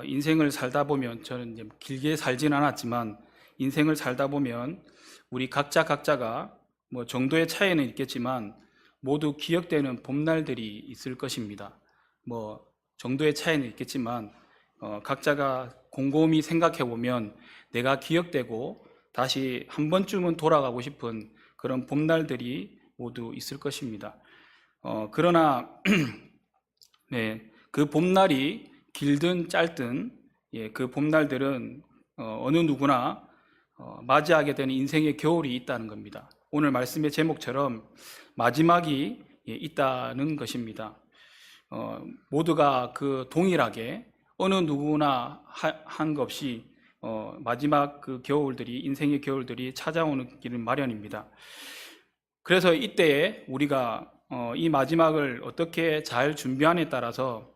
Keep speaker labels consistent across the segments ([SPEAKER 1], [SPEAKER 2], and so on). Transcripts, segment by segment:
[SPEAKER 1] 인생을 살다 보면, 저는 이제 길게 살진 않았지만 인생을 살다 보면 우리 각자가 뭐 정도의 차이는 있겠지만 모두 기억되는 봄날들이 있을 것입니다. 뭐 정도의 차이는 있겠지만 각자가 곰곰이 생각해 보면 내가 기억되고 다시 한 번쯤은 돌아가고 싶은 그런 봄날들이 모두 있을 것입니다. 그러나 네, 그 봄날이 길든 짧든 그 봄날들은 어느 누구나 맞이하게 되는 인생의 겨울이 있다는 겁니다. 오늘 말씀의 제목처럼 마지막이 있다는 것입니다. 모두가 그 동일하게 어느 누구나 한 것 없이 마지막 그 겨울들이, 인생의 겨울들이 찾아오는 길은 마련입니다. 그래서 이때에 우리가 이 마지막을 어떻게 잘 준비하느냐에 따라서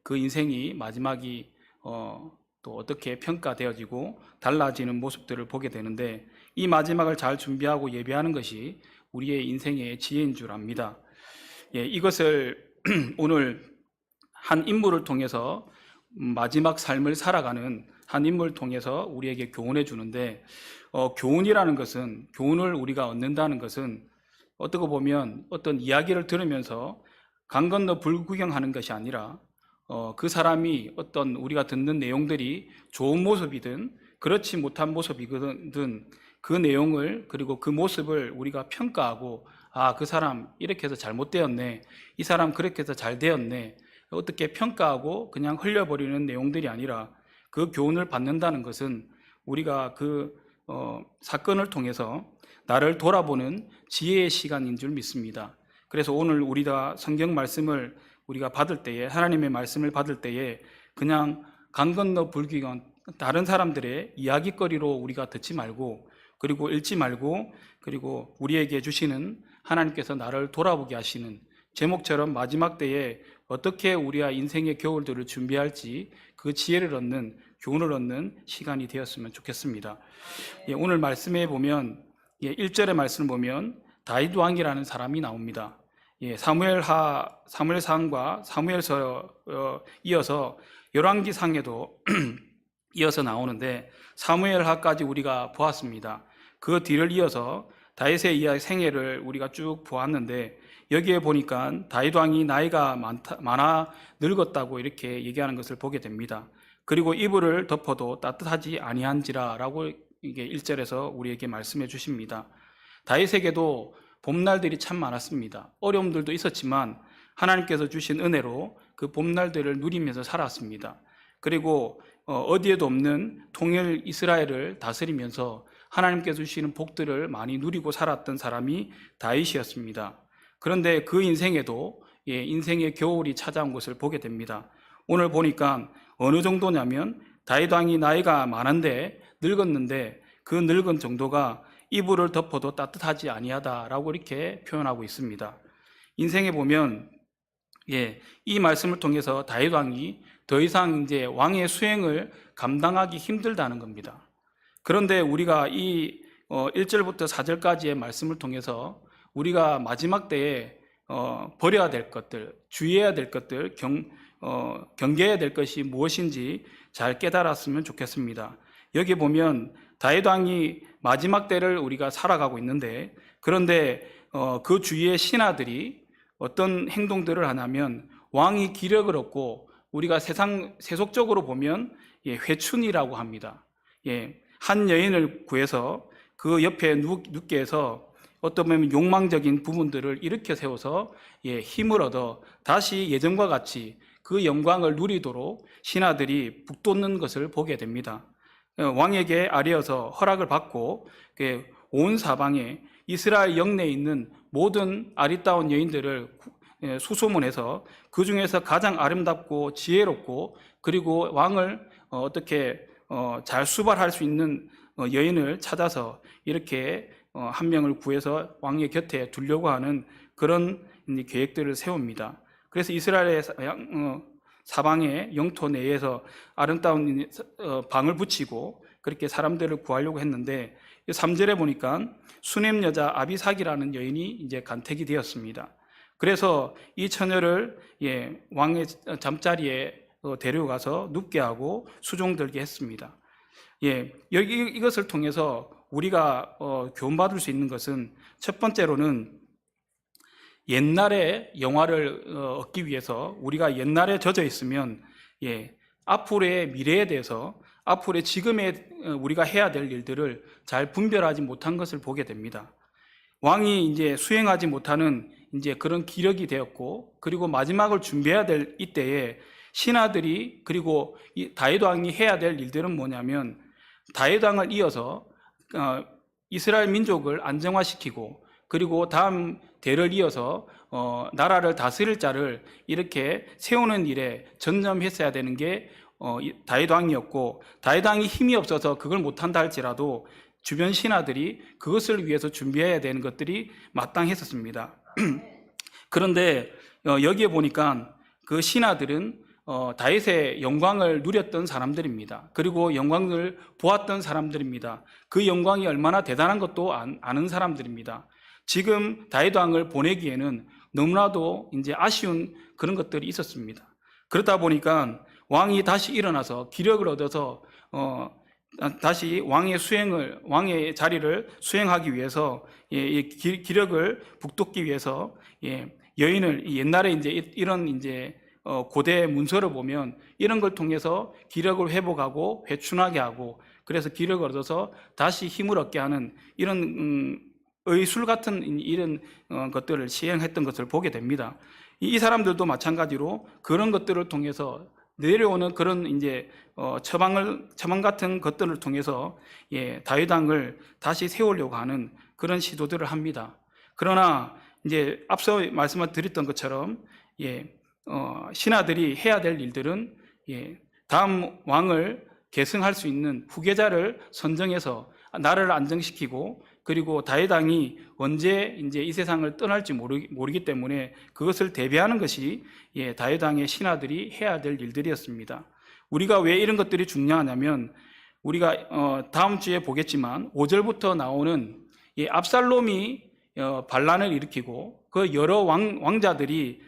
[SPEAKER 1] 그 인생이 마지막이 또 어떻게 평가되어지고 달라지는 모습들을 보게 되는데, 이 마지막을 잘 준비하고 예배하는 것이 우리의 인생의 지혜인 줄 압니다. 이것을 오늘 한 인물을 통해서, 마지막 삶을 살아가는 한 인물을 통해서 우리에게 교훈해 주는데, 교훈이라는 것은, 교훈을 우리가 얻는다는 것은 어떻게 보면 어떤 이야기를 들으면서 강 건너 불구경하는 것이 아니라 그 사람이 어떤 우리가 듣는 내용들이 좋은 모습이든 그렇지 못한 모습이든 그 내용을, 그리고 그 모습을 우리가 평가하고, 그 사람 이렇게 해서 잘못되었네, 이 사람 그렇게 해서 잘 되었네, 어떻게 평가하고 그냥 흘려버리는 내용들이 아니라 그 교훈을 받는다는 것은 우리가 그 사건을 통해서 나를 돌아보는 지혜의 시간인 줄 믿습니다. 그래서 오늘 우리가 성경 말씀을 우리가 받을 때에, 하나님의 말씀을 받을 때에 그냥 강 건너 불기건 다른 사람들의 이야기거리로 우리가 듣지 말고, 그리고 읽지 말고, 그리고 우리에게 주시는, 하나님께서 나를 돌아보게 하시는, 제목처럼 마지막 때에 어떻게 우리와 인생의 겨울들을 준비할지 그 지혜를 얻는, 교훈을 얻는 시간이 되었으면 좋겠습니다. 오늘 말씀에 보면 1절의 말씀을 보면 다윗 왕이라는 사람이 나옵니다. 사무엘상과 사무엘서 이어서 열왕기상에도 이어서 나오는데, 사무엘하까지 우리가 보았습니다. 그 뒤를 이어서 다윗의 생애를 우리가 쭉 보았는데, 여기에 보니까 다윗 왕이 나이가 많아 늙었다고 이렇게 얘기하는 것을 보게 됩니다. 그리고 이불을 덮어도 따뜻하지 아니한지라라고 이게 1절에서 우리에게 말씀해 주십니다. 다윗에게도 봄날들이 참 많았습니다. 어려움들도 있었지만 하나님께서 주신 은혜로 그 봄날들을 누리면서 살았습니다. 그리고 어디에도 없는 통일 이스라엘을 다스리면서 하나님께서 주시는 복들을 많이 누리고 살았던 사람이 다윗이었습니다. 그런데 그 인생에도 인생의 겨울이 찾아온 것을 보게 됩니다. 오늘 보니까 어느 정도냐면 다윗 왕이 나이가 많은데, 늙었는데 그 늙은 정도가 이불을 덮어도 따뜻하지 아니하다라고 이렇게 표현하고 있습니다. 인생에 보면 이 말씀을 통해서 다윗 왕이 더 이상 이제 왕의 수행을 감당하기 힘들다는 겁니다. 그런데 우리가 이 1절부터 4절까지의 말씀을 통해서 우리가 마지막 때에 버려야 될 것들, 주의해야 될 것들, 경계해야 될 것이 무엇인지 잘 깨달았으면 좋겠습니다. 여기 보면 다윗 왕이 마지막 때를 우리가 살아가고 있는데, 그런데 그 주위의 신하들이 어떤 행동들을 하냐면, 왕이 기력을 얻고, 우리가 세속적으로 보면 회춘이라고 합니다. 한 여인을 구해서 그 옆에 눕게 해서 어떤 보면 욕망적인 부분들을 일으켜 세워서 힘을 얻어 다시 예전과 같이 그 영광을 누리도록 신하들이 북돋는 것을 보게 됩니다. 왕에게 아뢰어서 허락을 받고 온 사방에 이스라엘 영내에 있는 모든 아리따운 여인들을 수소문해서 그 중에서 가장 아름답고 지혜롭고, 그리고 왕을 어떻게 잘 수발할 수 있는 여인을 찾아서 이렇게 한 명을 구해서 왕의 곁에 두려고 하는 그런 계획들을 세웁니다. 그래서 이스라엘의 사방의 영토 내에서 아름다운 방을 붙이고 그렇게 사람들을 구하려고 했는데, 3절에 보니까 수넴 여자 아비삭이라는 여인이 이제 간택이 되었습니다. 그래서 이 처녀를 왕의 잠자리에 데려가서 눕게 하고 수종들게 했습니다. 예, 이것을 통해서 우리가 교훈받을 수 있는 것은 첫 번째로는 옛날의 영화를 얻기 위해서 우리가 옛날에 젖어 있으면 앞으로의 미래에 대해서 앞으로의 지금의 우리가 해야 될 일들을 잘 분별하지 못한 것을 보게 됩니다. 왕이 이제 수행하지 못하는 이제 그런 기력이 되었고, 그리고 마지막을 준비해야 될 이때에 신하들이, 그리고 다윗 왕이 해야 될 일들은 뭐냐면 다윗 왕을 이어서 이스라엘 민족을 안정화시키고, 그리고 다음 대를 이어서 나라를 다스릴 자를 이렇게 세우는 일에 전념했어야 되는 게 다윗 왕이었고, 다윗 왕이 힘이 없어서 그걸 못한다 할지라도 주변 신하들이 그것을 위해서 준비해야 되는 것들이 마땅했었습니다. 그런데 여기에 보니까 그 신하들은 다윗의 영광을 누렸던 사람들입니다. 그리고 영광을 보았던 사람들입니다. 그 영광이 얼마나 대단한 것도 아는 사람들입니다. 지금 다윗 왕을 보내기에는 너무나도 이제 아쉬운 그런 것들이 있었습니다. 그러다 보니까 왕이 다시 일어나서 기력을 얻어서 다시 왕의 자리를 수행하기 위해서 기력을 북돋기 위해서 여인을 옛날에 이제 이런 이제 고대 문서를 보면 이런 걸 통해서 기력을 회복하고 회춘하게 하고, 그래서 기력을 얻어서 다시 힘을 얻게 하는 이런 의술 같은 이런 것들을 시행했던 것을 보게 됩니다. 이 사람들도 마찬가지로 그런 것들을 통해서 내려오는 그런 이제 처방 같은 것들을 통해서 다윗 왕을 다시 세우려고 하는 그런 시도들을 합니다. 그러나 이제 앞서 말씀을 드렸던 것처럼 신하들이 해야 될 일들은 다음 왕을 계승할 수 있는 후계자를 선정해서 나라를 안정시키고, 그리고 다윗 왕이 언제 이제 이 세상을 떠날지 모르기 때문에 그것을 대비하는 것이 다윗 왕의 신하들이 해야 될 일들이었습니다. 우리가 왜 이런 것들이 중요하냐면, 우리가 다음 주에 보겠지만 5절부터 나오는 압살롬이 반란을 일으키고 그 여러 왕자들이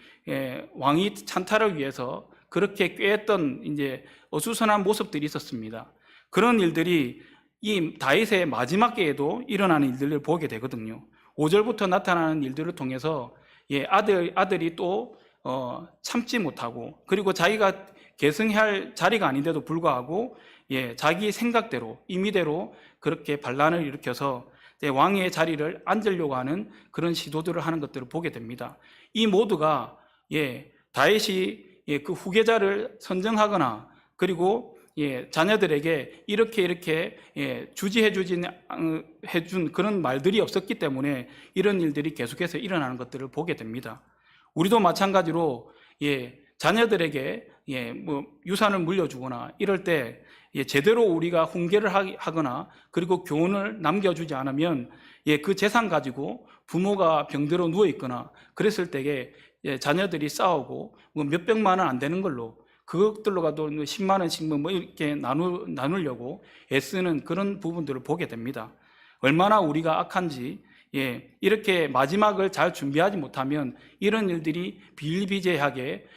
[SPEAKER 1] 왕위 찬탈을 위해서 그렇게 꾀했던 이제 어수선한 모습들이 있었습니다. 그런 일들이 이 다윗의 마지막 때에도 일어나는 일들을 보게 되거든요. 5절부터 나타나는 일들을 통해서 아들이 또 참지 못하고, 그리고 자기가 계승해야 할 자리가 아닌데도 불구하고 자기 생각대로 임의대로 그렇게 반란을 일으켜서 왕의 자리를 앉으려고 하는 그런 시도들을 하는 것들을 보게 됩니다. 이 모두가 다윗이 그 후계자를 선정하거나, 그리고 자녀들에게 이렇게 해준 그런 말들이 없었기 때문에 이런 일들이 계속해서 일어나는 것들을 보게 됩니다. 우리도 마찬가지로 자녀들에게 뭐 유산을 물려주거나 이럴 때 제대로 우리가 훈계를 하거나, 그리고 교훈을 남겨주지 않으면 그 재산 가지고 부모가 병들어 누워 있거나 그랬을 때에 자녀들이 싸우고 뭐 몇백만 원 안 되는 걸로, 그것들로가도 10만 원씩 뭐 이렇게 나누려고 애쓰는 그런 부분들을 보게 됩니다. 얼마나 우리가 악한지, 이렇게 마지막을 잘 준비하지 못하면 이런 일들이 비일비재하게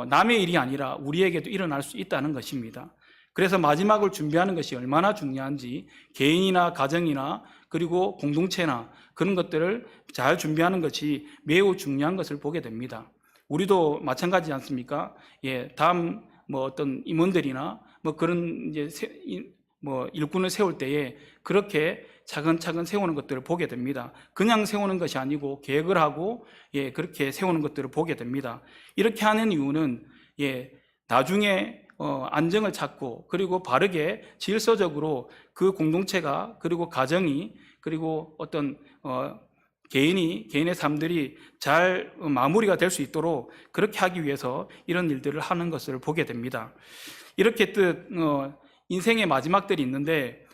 [SPEAKER 1] 남의 일이 아니라 우리에게도 일어날 수 있다는 것입니다. 그래서 마지막을 준비하는 것이 얼마나 중요한지 개인이나 가정이나 그리고 공동체나 그런 것들을 잘 준비하는 것이 매우 중요한 것을 보게 됩니다. 우리도 마찬가지지 않습니까? 다음 뭐 어떤 임원들이나 뭐 그런 이제 뭐 일꾼을 세울 때에 그렇게 차근차근 세우는 것들을 보게 됩니다. 그냥 세우는 것이 아니고 계획을 하고 그렇게 세우는 것들을 보게 됩니다. 이렇게 하는 이유는 나중에 안정을 찾고, 그리고 바르게 질서적으로 그 공동체가, 그리고 가정이, 그리고 어떤 개인의 삶들이 잘 마무리가 될 수 있도록 그렇게 하기 위해서 이런 일들을 하는 것을 보게 됩니다. 이렇게 인생의 마지막들이 있는데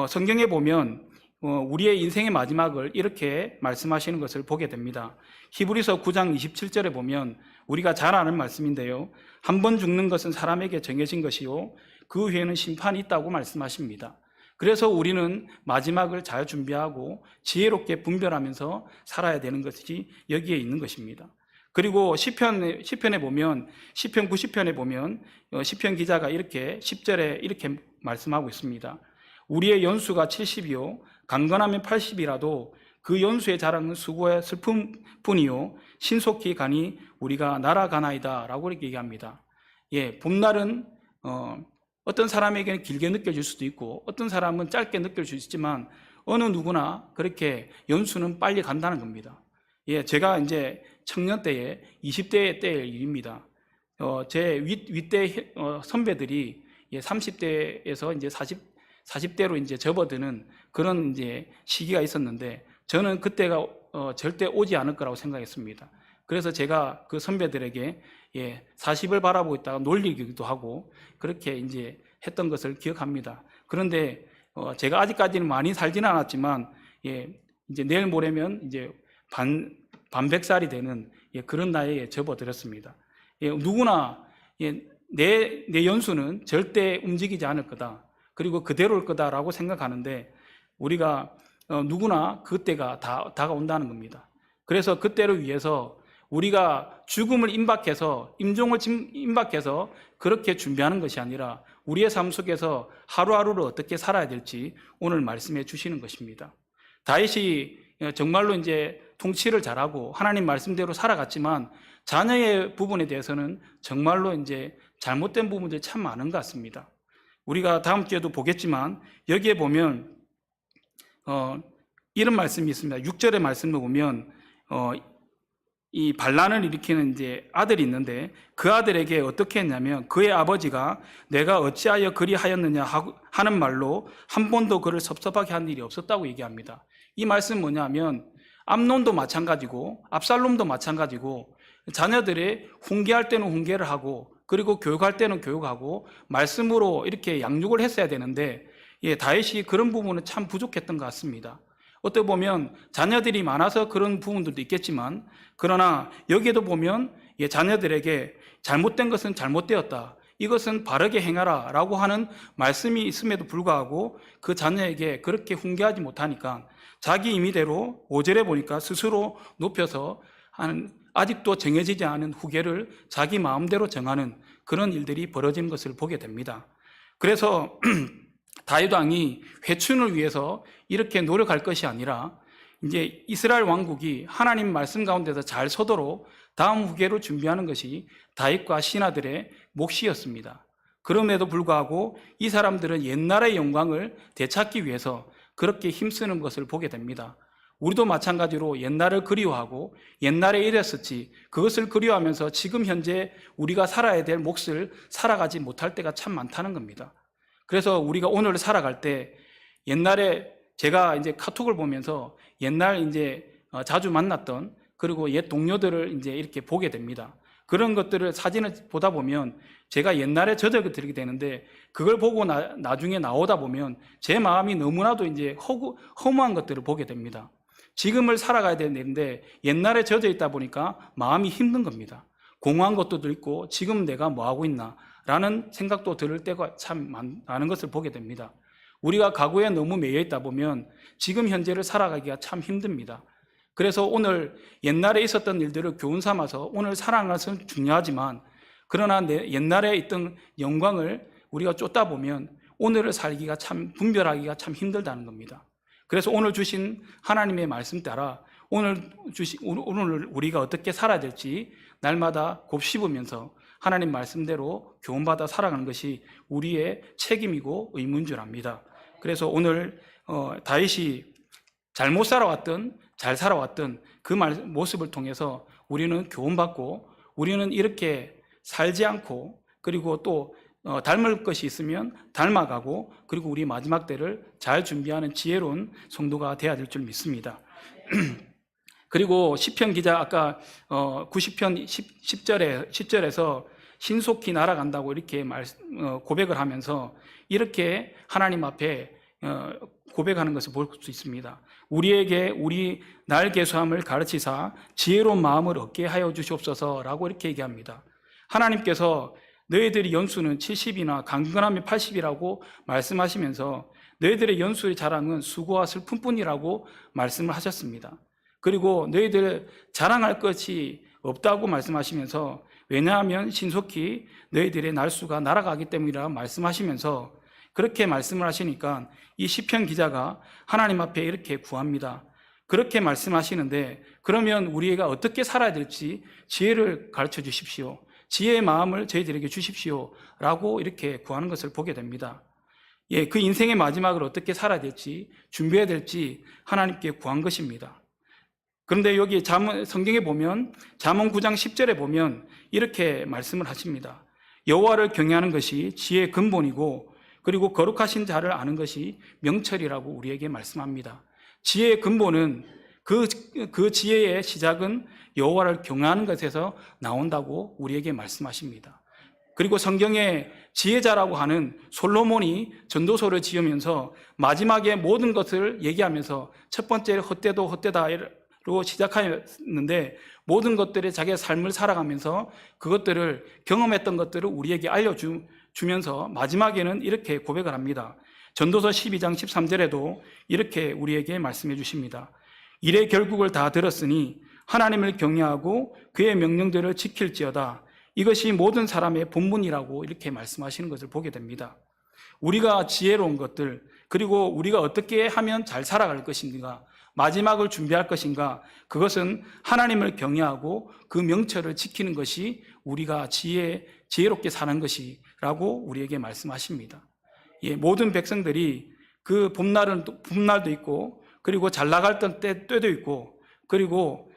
[SPEAKER 1] 성경에 보면 우리의 인생의 마지막을 이렇게 말씀하시는 것을 보게 됩니다. 히브리서 9장 27절에 보면 우리가 잘 아는 말씀인데요, 한 번 죽는 것은 사람에게 정해진 것이요 그 후에는 심판이 있다고 말씀하십니다. 그래서 우리는 마지막을 잘 준비하고 지혜롭게 분별하면서 살아야 되는 것이 여기에 있는 것입니다. 그리고 시편에 보면 시편 90편에 보면 시편 기자가 이렇게 10절에 이렇게 말씀하고 있습니다. 우리의 연수가 70이요 강건하면 80이라도 그 연수의 자랑은 수고의 슬픔뿐이요 신속히 가니 우리가 날아가나이다 라고 이렇게 얘기합니다. 봄날은 어떤 사람에게는 길게 느껴질 수도 있고 어떤 사람은 짧게 느껴질 수 있지만 어느 누구나 그렇게 연수는 빨리 간다는 겁니다. 제가 이제 청년 때에 20대 때의 일입니다. 제 윗대 선배들이 30대에서 이제 40대로 이제 접어드는 그런 이제 시기가 있었는데 저는 그때가 절대 오지 않을 거라고 생각했습니다. 그래서 제가 그 선배들에게 40을 바라보고 있다가 놀리기도 하고 그렇게 이제 했던 것을 기억합니다. 그런데 제가 아직까지는 많이 살지는 않았지만 이제 내일 모레면 이제 반백살이 되는 그런 나이에 접어들었습니다. 누구나 내 연수는 절대 움직이지 않을 거다. 그리고 그대로일 거다라고 생각하는데 우리가 누구나 그때가 다가온다는 겁니다. 그래서 그때를 위해서 우리가 죽음을 임박해서 임종을 임박해서 그렇게 준비하는 것이 아니라 우리의 삶 속에서 하루하루를 어떻게 살아야 될지 오늘 말씀해 주시는 것입니다. 다윗이 정말로 이제 통치를 잘하고 하나님 말씀대로 살아갔지만 자녀의 부분에 대해서는 정말로 이제 잘못된 부분들이 참 많은 것 같습니다. 우리가 다음 주에도 보겠지만 여기에 보면 이런 말씀이 있습니다. 6절의 말씀을 보면 이 반란을 일으키는 이제 아들이 있는데 그 아들에게 어떻게 했냐면 그의 아버지가 내가 어찌하여 그리하였느냐 하는 말로 한 번도 그를 섭섭하게 한 일이 없었다고 얘기합니다. 이 말씀은 뭐냐면 암논도 마찬가지고 압살롬도 마찬가지고 자녀들이 훈계할 때는 훈계를 하고 그리고 교육할 때는 교육하고 말씀으로 이렇게 양육을 했어야 되는데 다윗이 그런 부분은 참 부족했던 것 같습니다. 어떻게 보면 자녀들이 많아서 그런 부분들도 있겠지만 그러나 여기에도 보면 자녀들에게 잘못된 것은 잘못되었다. 이것은 바르게 행하라 라고 하는 말씀이 있음에도 불구하고 그 자녀에게 그렇게 훈계하지 못하니까 자기 임의대로 5절에 보니까 스스로 높여서 아직도 정해지지 않은 후계를 자기 마음대로 정하는 그런 일들이 벌어진 것을 보게 됩니다. 그래서 다윗 왕이 회춘을 위해서 이렇게 노력할 것이 아니라 이제 이스라엘 왕국이 하나님 말씀 가운데서 잘 서도록 다음 후계를 준비하는 것이 다윗과 신하들의 몫이었습니다. 그럼에도 불구하고 이 사람들은 옛날의 영광을 되찾기 위해서 그렇게 힘쓰는 것을 보게 됩니다. 우리도 마찬가지로 옛날을 그리워하고 옛날에 이랬었지 그것을 그리워하면서 지금 현재 우리가 살아야 될 몫을 살아가지 못할 때가 참 많다는 겁니다. 그래서 우리가 오늘 살아갈 때 옛날에 제가 이제 카톡을 보면서 옛날 이제 자주 만났던 그리고 옛 동료들을 이제 이렇게 보게 됩니다. 그런 것들을 사진을 보다 보면 제가 옛날에 저작을 드리게 되는데 그걸 보고 나중에 나오다 보면 제 마음이 너무나도 이제 허무한 것들을 보게 됩니다. 지금을 살아가야 되는데 옛날에 젖어 있다 보니까 마음이 힘든 겁니다. 공허한 것도 있고 지금 내가 뭐 하고 있나 라는 생각도 들을 때가 참 많은 것을 보게 됩니다. 우리가 과거에 너무 매여 있다 보면 지금 현재를 살아가기가 참 힘듭니다. 그래서 오늘 옛날에 있었던 일들을 교훈 삼아서 오늘 살아가는 것은 중요하지만 그러나 옛날에 있던 영광을 우리가 쫓다 보면 오늘을 살기가 참 분별하기가 참 힘들다는 겁니다. 그래서 오늘 주신 하나님의 말씀 따라 오늘 우리가 어떻게 살아야 될지 날마다 곱씹으면서 하나님 말씀대로 교훈받아 살아가는 것이 우리의 책임이고 의무인 줄 압니다. 그래서 오늘 다윗이 잘못 살아왔던 잘 살아왔던 그 모습을 통해서 우리는 교훈받고 우리는 이렇게 살지 않고 그리고 또 닮을 것이 있으면 닮아가고 그리고 우리 마지막 때를 잘 준비하는 지혜로운 성도가 되어야 될 줄 믿습니다. 그리고 시편 기자 아까 90편 10절에서 신속히 날아간다고 이렇게 고백을 하면서 이렇게 하나님 앞에 고백하는 것을 볼 수 있습니다. 우리에게 우리 날 계수함을 가르치사 지혜로운 마음을 얻게 하여 주시옵소서라고 이렇게 얘기합니다. 하나님께서 너희들의 연수는 70이나 강건하면 80이라고 말씀하시면서 너희들의 연수의 자랑은 수고와 슬픔뿐이라고 말씀을 하셨습니다. 그리고 너희들 자랑할 것이 없다고 말씀하시면서, 왜냐하면 신속히 너희들의 날수가 날아가기 때문이라 말씀하시면서 그렇게 말씀을 하시니까 이 시편 기자가 하나님 앞에 이렇게 구합니다. 그렇게 말씀하시는데, 그러면 우리가 어떻게 살아야 될지 지혜를 가르쳐 주십시오. 지혜의 마음을 저희들에게 주십시오. 라고 이렇게 구하는 것을 보게 됩니다. 그 인생의 마지막을 어떻게 살아야 될지, 준비해야 될지 하나님께 구한 것입니다. 그런데 여기 성경에 보면 잠언 9장 10절에 보면 이렇게 말씀을 하십니다. 여호와를 경외하는 것이 지혜의 근본이고, 그리고 거룩하신 자를 아는 것이 명철이라고 우리에게 말씀합니다. 지혜의 근본은 그 지혜의 시작은 여호와를 경외하는 것에서 나온다고 우리에게 말씀하십니다. 그리고 성경에 지혜자라고 하는 솔로몬이 전도서를 지으면서 마지막에 모든 것을 얘기하면서 첫 번째 헛되도 헛되다로 시작하였는데, 모든 것들의 자기의 삶을 살아가면서 그것들을 경험했던 것들을 우리에게 알려주면서 마지막에는 이렇게 고백을 합니다. 전도서 12장 13절에도 이렇게 우리에게 말씀해 주십니다. 일의 결국을 다 들었으니 하나님을 경외하고 그의 명령들을 지킬지어다. 이것이 모든 사람의 본분이라고 이렇게 말씀하시는 것을 보게 됩니다. 우리가 지혜로운 것들, 그리고 우리가 어떻게 하면 잘 살아갈 것인가, 마지막을 준비할 것인가, 그것은 하나님을 경외하고 그 명철을 지키는 것이 우리가 지혜롭게 사는 것이라고 우리에게 말씀하십니다. 모든 백성들이 그 봄날도 있고, 그리고 잘 나갈 때도 있고, 그리고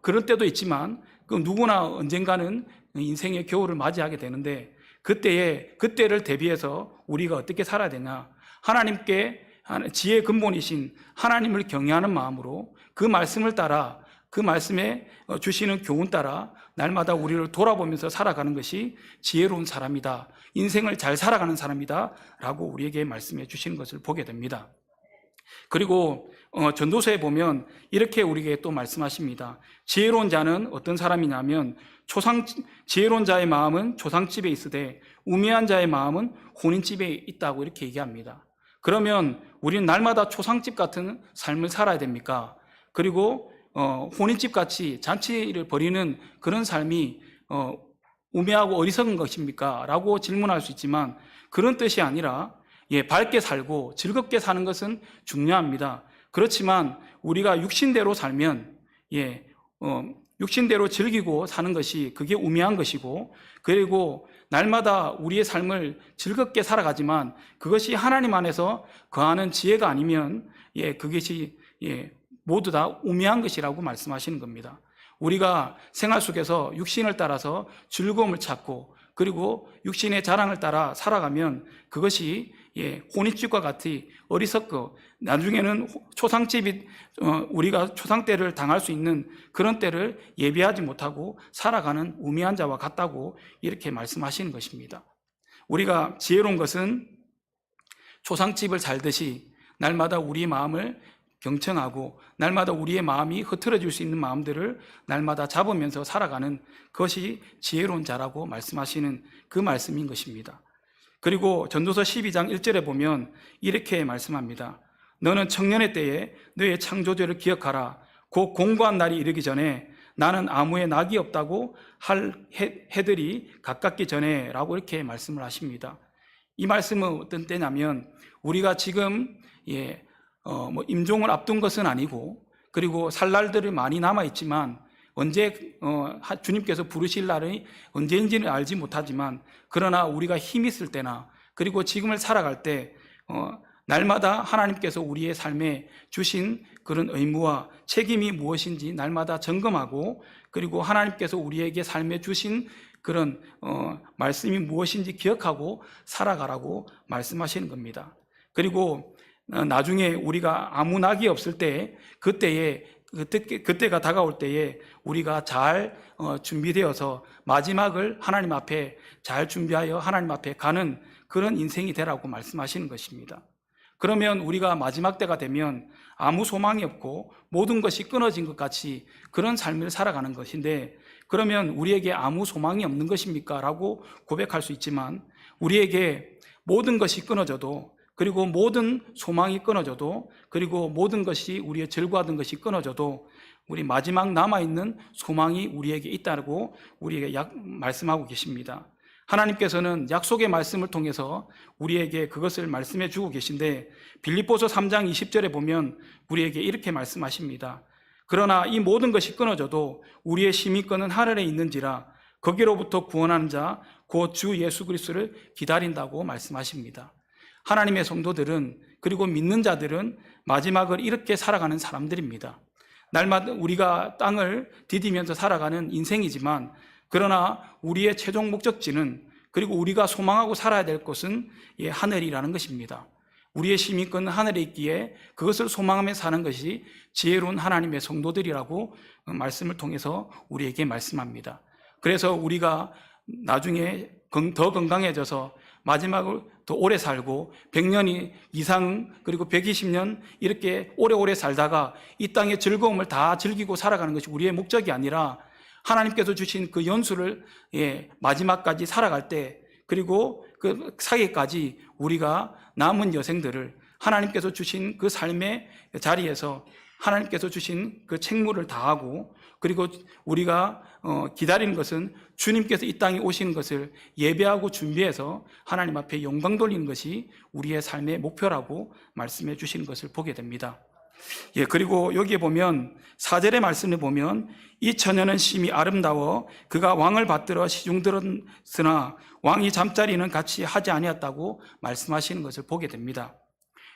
[SPEAKER 1] 그런 때도 있지만 그 누구나 언젠가는 인생의 겨울을 맞이하게 되는데, 그때를 대비해서 우리가 어떻게 살아야 되냐, 하나님께 지혜의 근본이신 하나님을 경외하는 마음으로 그 말씀을 따라, 그 말씀에 주시는 교훈 따라 날마다 우리를 돌아보면서 살아가는 것이 지혜로운 사람이다, 인생을 잘 살아가는 사람이다 라고 우리에게 말씀해 주시는 것을 보게 됩니다. 그리고 전도서에 보면 이렇게 우리에게 또 말씀하십니다. 지혜로운 자는 어떤 사람이냐면, 지혜로운 자의 마음은 조상집에 있으되 우매한 자의 마음은 혼인집에 있다고 이렇게 얘기합니다. 그러면 우리는 날마다 초상집 같은 삶을 살아야 됩니까? 그리고 혼인집 같이 잔치를 벌이는 그런 삶이 우매하고 어리석은 것입니까? 라고 질문할 수 있지만, 그런 뜻이 아니라 밝게 살고 즐겁게 사는 것은 중요합니다. 그렇지만 우리가 육신대로 살면 육신대로 즐기고 사는 것이 그게 우매한 것이고, 그리고 날마다 우리의 삶을 즐겁게 살아가지만 그것이 하나님 안에서 거하는 지혜가 아니면 그것이 모두 다 우매한 것이라고 말씀하시는 겁니다. 우리가 생활 속에서 육신을 따라서 즐거움을 찾고, 그리고 육신의 자랑을 따라 살아가면 그것이 혼인집과 같이 어리석고, 나중에는 초상집이 우리가 초상때를 당할 수 있는 그런 때를 예비하지 못하고 살아가는 우매한 자와 같다고 이렇게 말씀하시는 것입니다. 우리가 지혜로운 것은 초상집을 살듯이 날마다 우리의 마음을 경청하고, 날마다 우리의 마음이 흐트러질 수 있는 마음들을 날마다 잡으면서 살아가는 것이 지혜로운 자라고 말씀하시는 그 말씀인 것입니다. 그리고 전도서 12장 1절에 보면 이렇게 말씀합니다. 너는 청년의 때에 너의 창조주를 기억하라. 곧 공고한 날이 이르기 전에 나는 아무의 낙이 없다고 할 해들이 가깝기 전에 라고 이렇게 말씀을 하십니다. 이 말씀은 어떤 때냐면, 우리가 지금 임종을 앞둔 것은 아니고, 그리고 살 날들이 많이 남아있지만 언제 주님께서 부르실 날이 언제인지는 알지 못하지만, 그러나 우리가 힘 있을 때나, 그리고 지금을 살아갈 때 날마다 하나님께서 우리의 삶에 주신 그런 의무와 책임이 무엇인지 날마다 점검하고, 그리고 하나님께서 우리에게 삶에 주신 그런 말씀이 무엇인지 기억하고 살아가라고 말씀하시는 겁니다. 그리고 나중에 우리가 아무 낙이 없을 때, 그때가 다가올 때에 우리가 잘 준비되어서 마지막을 하나님 앞에 잘 준비하여 하나님 앞에 가는 그런 인생이 되라고 말씀하시는 것입니다. 그러면 우리가 마지막 때가 되면 아무 소망이 없고 모든 것이 끊어진 것 같이 그런 삶을 살아가는 것인데, 그러면 우리에게 아무 소망이 없는 것입니까? 라고 고백할 수 있지만, 우리에게 모든 것이 끊어져도, 그리고 모든 소망이 끊어져도, 그리고 모든 것이 우리의 즐거워하던 것이 끊어져도 우리 마지막 남아있는 소망이 우리에게 있다고 우리에게 말씀하고 계십니다. 하나님께서는 약속의 말씀을 통해서 우리에게 그것을 말씀해 주고 계신데, 빌립보서 3장 20절에 보면 우리에게 이렇게 말씀하십니다. 그러나 이 모든 것이 끊어져도 우리의 시민권은 하늘에 있는지라 거기로부터 구원하는 자 곧 주 예수 그리스도를 기다린다고 말씀하십니다. 하나님의 성도들은, 그리고 믿는 자들은 마지막을 이렇게 살아가는 사람들입니다. 날마다 우리가 땅을 디디면서 살아가는 인생이지만, 그러나 우리의 최종 목적지는, 그리고 우리가 소망하고 살아야 될 곳은 하늘이라는 것입니다. 우리의 시민권은 하늘에 있기에 그것을 소망하며 사는 것이 지혜로운 하나님의 성도들이라고 말씀을 통해서 우리에게 말씀합니다. 그래서 우리가 나중에 더 건강해져서 마지막을 더 오래 살고 100년 이상, 그리고 120년 이렇게 오래오래 살다가 이 땅의 즐거움을 다 즐기고 살아가는 것이 우리의 목적이 아니라, 하나님께서 주신 그 연수를 마지막까지 살아갈 때, 그리고 그 사이까지 우리가 남은 여생들을 하나님께서 주신 그 삶의 자리에서 하나님께서 주신 그 책무를 다하고, 그리고 우리가 기다리는 것은 주님께서 이 땅에 오시는 것을 예배하고 준비해서 하나님 앞에 영광 돌리는 것이 우리의 삶의 목표라고 말씀해 주시는 것을 보게 됩니다. 그리고 여기에 보면 4절의 말씀을 보면, 이 처녀는 심히 아름다워 그가 왕을 받들어 시중들었으나 왕이 잠자리는 같이 하지 아니었다고 말씀하시는 것을 보게 됩니다.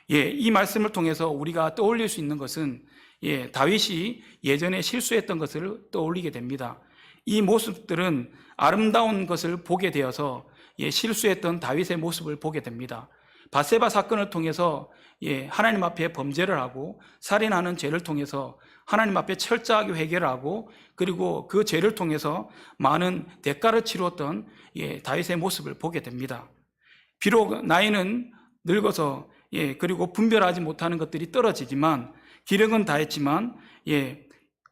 [SPEAKER 1] 이 말씀을 통해서 우리가 떠올릴 수 있는 것은, 다윗이 예전에 실수했던 것을 떠올리게 됩니다. 이 모습들은 아름다운 것을 보게 되어서 실수했던 다윗의 모습을 보게 됩니다. 밧세바 사건을 통해서 하나님 앞에 범죄를 하고 살인하는 죄를 통해서 하나님 앞에 철저하게 회개를 하고, 그리고 그 죄를 통해서 많은 대가를 치루었던 다윗의 모습을 보게 됩니다. 비록 나이는 늙어서 그리고 분별하지 못하는 것들이 떨어지지만, 기력은 다했지만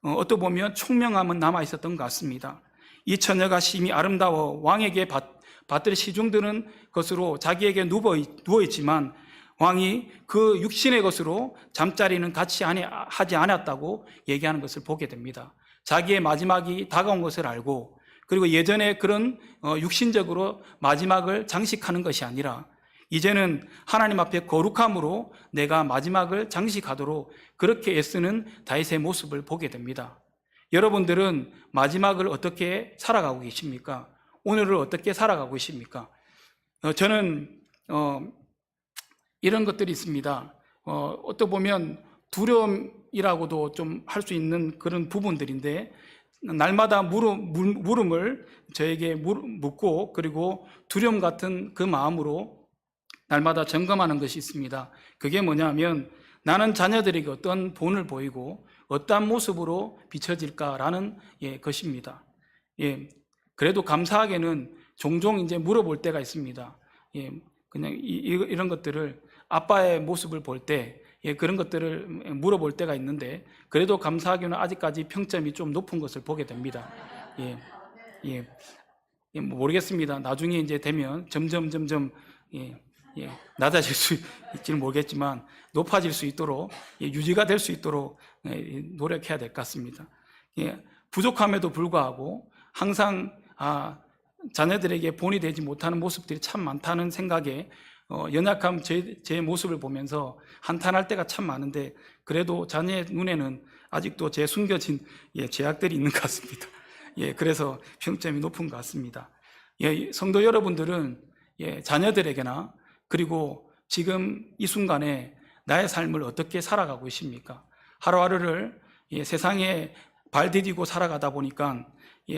[SPEAKER 1] 어떻게 보면 총명함은 남아 있었던 것 같습니다. 이 처녀가 심히 아름다워 왕에게 받들어 시중드는 것으로 자기에게 누워있지만, 왕이 그 육신의 것으로 잠자리는 같이 하지 않았다고 얘기하는 것을 보게 됩니다. 자기의 마지막이 다가온 것을 알고, 그리고 예전에 그런 육신적으로 마지막을 장식하는 것이 아니라, 이제는 하나님 앞에 거룩함으로 내가 마지막을 장식하도록 그렇게 애쓰는 다윗의 모습을 보게 됩니다. 여러분들은 마지막을 어떻게 살아가고 계십니까? 오늘을 어떻게 살아가고 계십니까? 저는 이런 것들이 있습니다. 어떻게 보면 두려움이라고도 좀 할 수 있는 그런 부분들인데, 날마다 물음을 저에게 묻고, 그리고 두려움 같은 그 마음으로 날마다 점검하는 것이 있습니다. 그게 뭐냐면, 나는 자녀들에게 어떤 본을 보이고 어떠한 모습으로 비춰질까라는 것입니다. 그래도 감사하게는 종종 이제 물어볼 때가 있습니다. 그냥 이런 것들을, 아빠의 모습을 볼 때 그런 것들을 물어볼 때가 있는데, 그래도 감사하게는 아직까지 평점이 좀 높은 것을 보게 됩니다. 모르겠습니다. 나중에 이제 되면 점점 낮아질 수 있지는 모르겠지만 높아질 수 있도록, 유지가 될 수 있도록 노력해야 될 것 같습니다. 부족함에도 불구하고 항상 자녀들에게 본이 되지 못하는 모습들이 참 많다는 생각에 연약한 제 모습을 보면서 한탄할 때가 참 많은데, 그래도 자녀의 눈에는 아직도 제 숨겨진 죄악들이 있는 것 같습니다. 그래서 평점이 높은 것 같습니다. 성도 여러분들은 자녀들에게나, 그리고 지금 이 순간에 나의 삶을 어떻게 살아가고 있습니까? 하루하루를 세상에 발 디디고 살아가다 보니까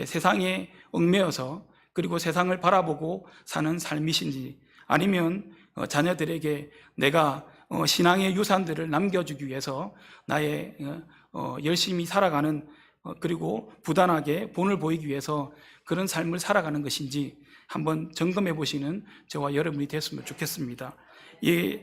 [SPEAKER 1] 세상에 얽매여서, 그리고 세상을 바라보고 사는 삶이신지, 아니면 자녀들에게 내가 신앙의 유산들을 남겨주기 위해서 나의 열심히 살아가는, 그리고 부단하게 본을 보이기 위해서 그런 삶을 살아가는 것인지 한번 점검해 보시는 저와 여러분이 됐으면 좋겠습니다. 이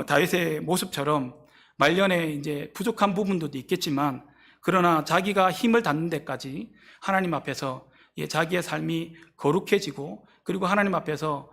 [SPEAKER 1] 다윗의 모습처럼 말년에 이제 부족한 부분도 있겠지만, 그러나 자기가 힘을 닿는 데까지 하나님 앞에서 자기의 삶이 거룩해지고, 그리고 하나님 앞에서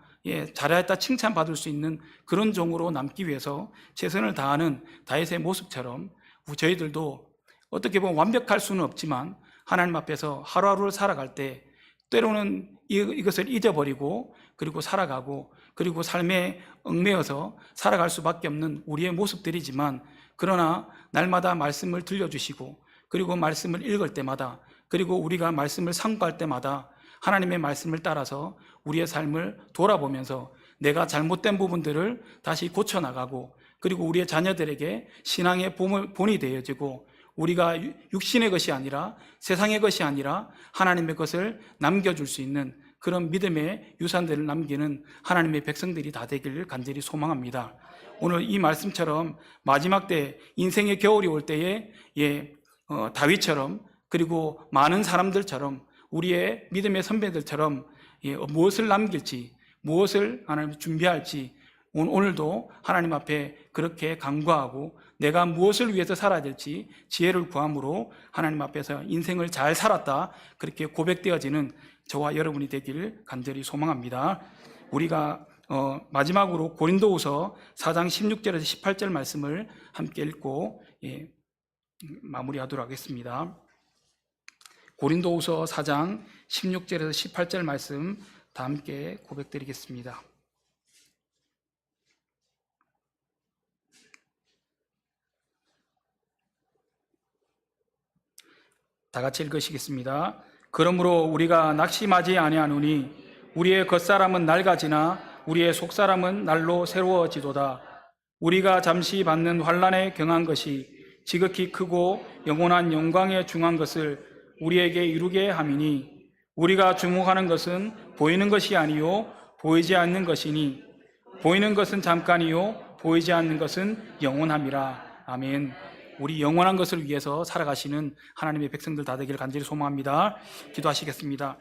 [SPEAKER 1] 잘했다 칭찬받을 수 있는 그런 종으로 남기 위해서 최선을 다하는 다윗의 모습처럼 저희들도 어떻게 보면 완벽할 수는 없지만 하나님 앞에서 하루하루를 살아갈 때 때로는 이것을 잊어버리고 그리고 살아가고 그리고 삶에 얽매여서 살아갈 수밖에 없는 우리의 모습들이지만, 그러나 날마다 말씀을 들려주시고 그리고 말씀을 읽을 때마다 그리고 우리가 말씀을 상고할 때마다 하나님의 말씀을 따라서 우리의 삶을 돌아보면서 내가 잘못된 부분들을 다시 고쳐나가고 그리고 우리의 자녀들에게 신앙의 본이 되어지고 우리가 육신의 것이 아니라 세상의 것이 아니라 하나님의 것을 남겨줄 수 있는 그런 믿음의 유산들을 남기는 하나님의 백성들이 다 되기를 간절히 소망합니다. 오늘 이 말씀처럼 마지막 때 인생의 겨울이 올 때에 다윗처럼 그리고 많은 사람들처럼 우리의 믿음의 선배들처럼 무엇을 남길지 무엇을 하나님 준비할지 오늘도 하나님 앞에 그렇게 간구하고 내가 무엇을 위해서 살아야 될지 지혜를 구함으로 하나님 앞에서 인생을 잘 살았다 그렇게 고백되어지는 저와 여러분이 되길 간절히 소망합니다. 우리가 마지막으로 고린도후서 4장 16절에서 18절 말씀을 함께 읽고 마무리하도록 하겠습니다. 고린도후서 4장 16절에서 18절 말씀 다 함께 고백드리겠습니다. 다 같이 읽으시겠습니다. 그러므로 우리가 낙심하지 아니하노니 우리의 겉사람은 낡아지나 우리의 속사람은 날로 새로워지도다. 우리가 잠시 받는 환난에 경한 것이 지극히 크고 영원한 영광에 중한 것을 우리에게 이루게 함이니 우리가 주목하는 것은 보이는 것이 아니요 보이지 않는 것이니 보이는 것은 잠깐이요 보이지 않는 것은 영원함이라. 아멘. 우리 영원한 것을 위해서 살아가시는 하나님의 백성들 다 되기를 간절히 소망합니다. 기도하시겠습니다.